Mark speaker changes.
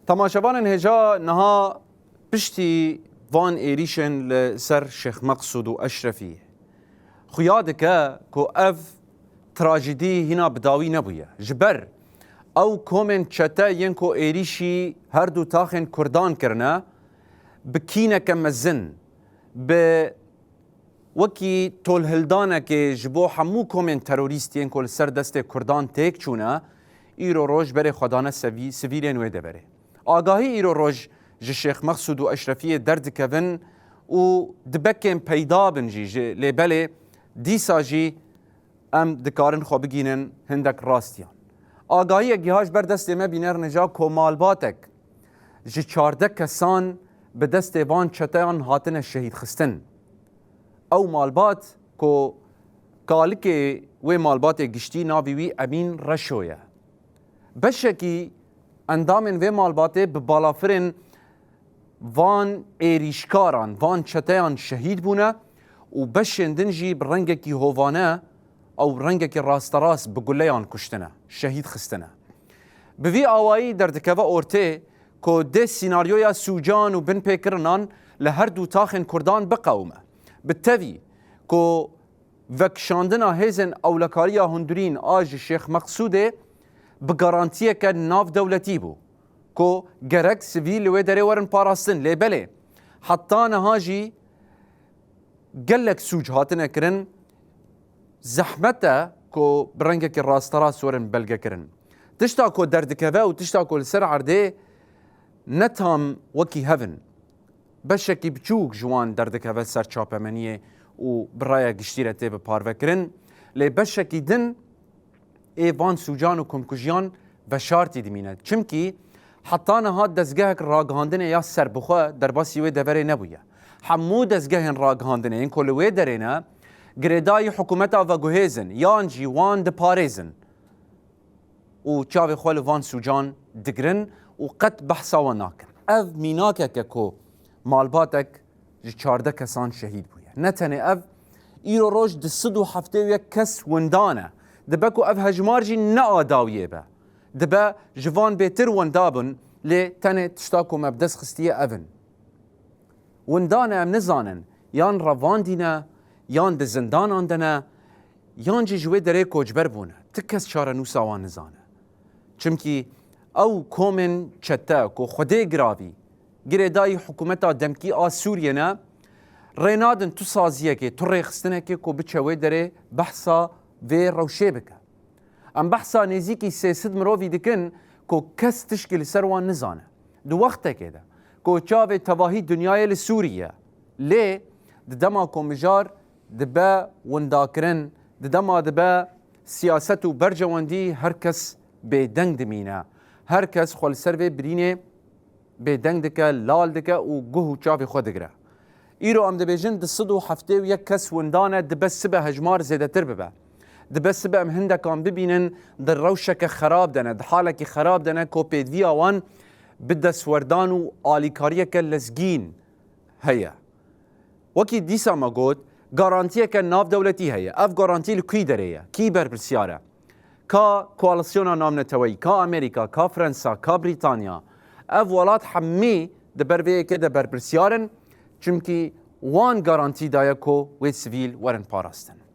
Speaker 1: تماشاوان هجا نها پشتی وان ایریشن لسر شیخ مقصود و اشرفی خیادك کو اف تراجدی هنا بداوی نبویه جبر او کومن چتا ینکو ایریشی هر دو تاخن کردان کرنا بکینه کمزن به وکی تول هلدانه که جبو حمو کومن تروریستین کل سر دست کردان تیک چونه ایرو روش بره خدانه سویلین ویده بره آگاهی ایرو روش جه شیخ مقصود و اشرفی درد کون و دبکن پیدا بنجی لیبله دیسا جی ام دکارن خو بگینن هندک راستیان آگاهی گیهاش بر دست ما بینر نجا کومالباتک جه 14 کسان به دست وان چتایان هاتن شهید خستن او مالبات کو کالک و مالبات گشتی ناوی وی امین رشویه بشکی اندامن و مالبات به بالافرین وان ایریشکاران وان چتایان شهید بونه و بشندن جی برنگه کی هوانه او رنگه کی راست راست بگلیان کشتنه شهید خستنه به وی آوایی در دکوه اورته که ده سیناریویا سوجان و بن پیکرنان لهر دو تاخن کردان بقومه بالتالي كو وكشاندنا هيزن اولكاريا هندرين اج شيخ مقصوده بغارانتيه كان ناف دولتي بو كو جرك سيفيل ويدري ورن باراستن ليبلي حتى نهاجي قالك سوج هاتنا كرن زحمته كو برنجك الراستراس ورن بلغا كرن تشتاكو دردكفا وتشتاكو السر عردي نتام وكي هفن بشکی بچوک جوان دردکه سر چاپمنیه و برای گشتیره تی به پارو کرن لی بشکی دن ایوان سوجان و کمکجیان و شارتی دمینه چمکی حتی نها دزگاه راگهاندنه یا سر بخواه در باسی وی دوره نبویه همو دزگاه راگهاندنه این کلوی درینه گریدای حکومت و گوهیزن یا جیوان ده پاریزن و چاوی خوال وان سوجان دگرن و قط بحثا و ناکن اف میناکه که کو مالباتك 14 کسان شهید بوده نتنه اف ایرو روش ده 171 کس وندانه دبکو اف هجمار جی نآداویه با دبا جوان بيتر وندابن لی تنه تشتاكو مبدس خستیه افن وندانه ام نزانن یان روان دینه یان ده زندان آندنه یان جی جوه دره کوجبر بونه تکس چاره نوسا وان نزانه چمکی او کومن چتا کو خوده گراوی گریدای حکومتا دمکی سوریه نه رینادن تو سازیه که تو ریخستنه که کو بچوه داره بحثا و روشه بکه ام بحثا نزیکی 300 مروفی دکن کو کس تشکل سروان نزانه دو وقته که ده کو چاوه تواهی دنیای لسوریه لی دما کو مجار دبا ونداکرن دما دبا سیاست و برجواندی هر کس بدنگ دمینه هر کس خال سروه برینه بدنگ دکه لال دکه و گوه چاوی خود دگره ایرو ام دبیجن ده 171 کس وندانه دبس به هجمار زیده تر ببه دبس به ام هندکان ببینن در روشک خراب دنه ده حالکی خراب دنه کو پیدوی آوان بده سوردان و آلیکاریه که لزگین هیا وکی دیسا ما گود گارانتیه که ناف دولتی هیا اف گارانتی لکی داره کی بر برسیاره کا کوالسیونا نام نتوی کا امریکا کا فرنسا کا بریتانیا اف ولات حمی دبر وی که دبر برسیارن چمکی وان گارانتی دایا کو وی سویل ورن پاراستن